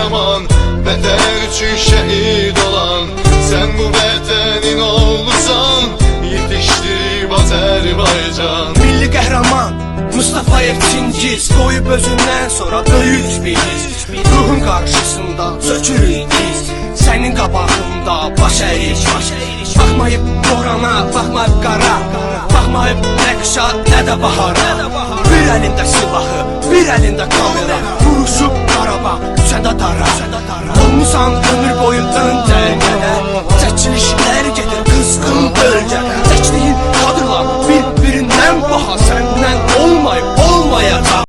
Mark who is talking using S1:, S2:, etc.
S1: kahraman, vətən üçün şəhid olan. Sən bu vətənin oğlusan, yetişdirib Azərbaycan.
S2: Milli qəhrəman Mustafayev Çingiz qoyub özündən sonra böyük bir iz. Ruhun qarşısında sökürük diz, sənin qabağında baş əyiş. Baxmayıb borana, baxmayıb qara, baxmayıb nə qışa, nə də bahara. Bir əlində silahı, bir əlində kamera, vuruşub Qarabağ, düşəndə dara. Olmusan ömür boyu öncədə, çəkilişlər gedir qızğın bölgədə. Çəkdiyin kadrlar bir-birindən baha, sən